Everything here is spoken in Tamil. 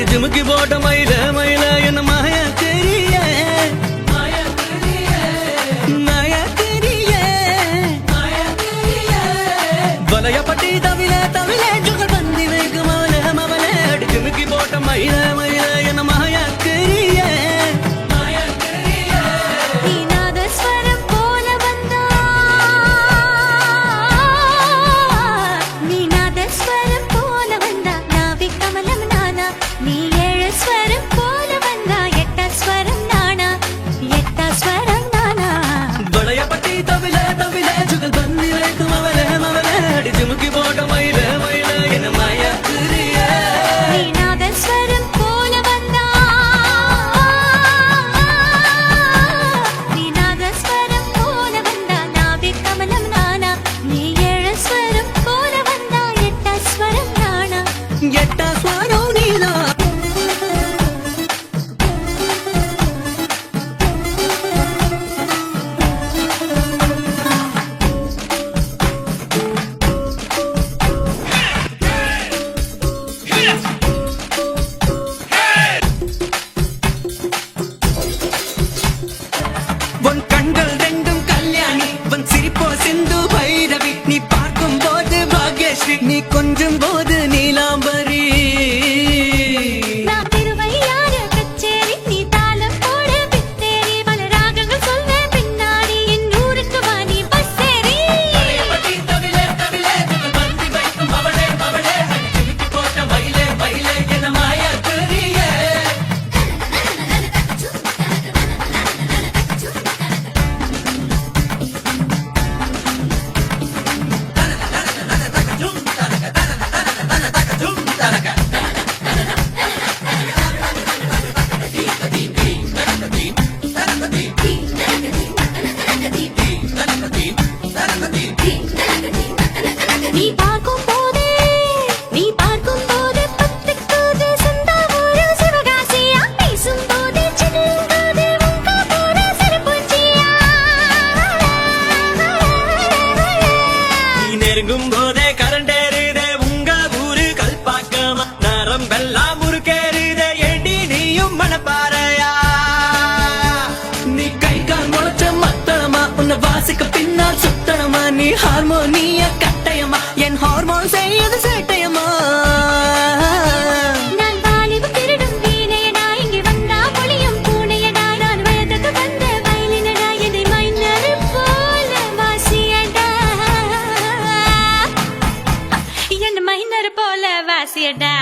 ஜிமுக்கி போட்ட மயில மயில என்ன மாயா தெரிய வலையப்பட்டி தவில தவில ஜுகல் பந்தி வைக்கும் அவள மவள ஜிமுக்கி போட்ட மயில மயில என்ன மாயா தெரிய நீ கொஞ்சம் போது நீலாம்பரி நெருங்கும் போதே கரண்டேறுதே உங்க ஊரு கல்பாக்கமா நரம்பெல்லாம் முறுக்கேறுதே ஏண்டி நீயும் மனப்பாறையா நீ கை கால் முளைச்ச மத்தளமா உன்னை வாசிக்க பின்னால் சுத்தனமா நீ ஹார்மோனிய கட்டயமா என் ஹார்மோன் செய்யது சேட்டையமா போல வாசியடா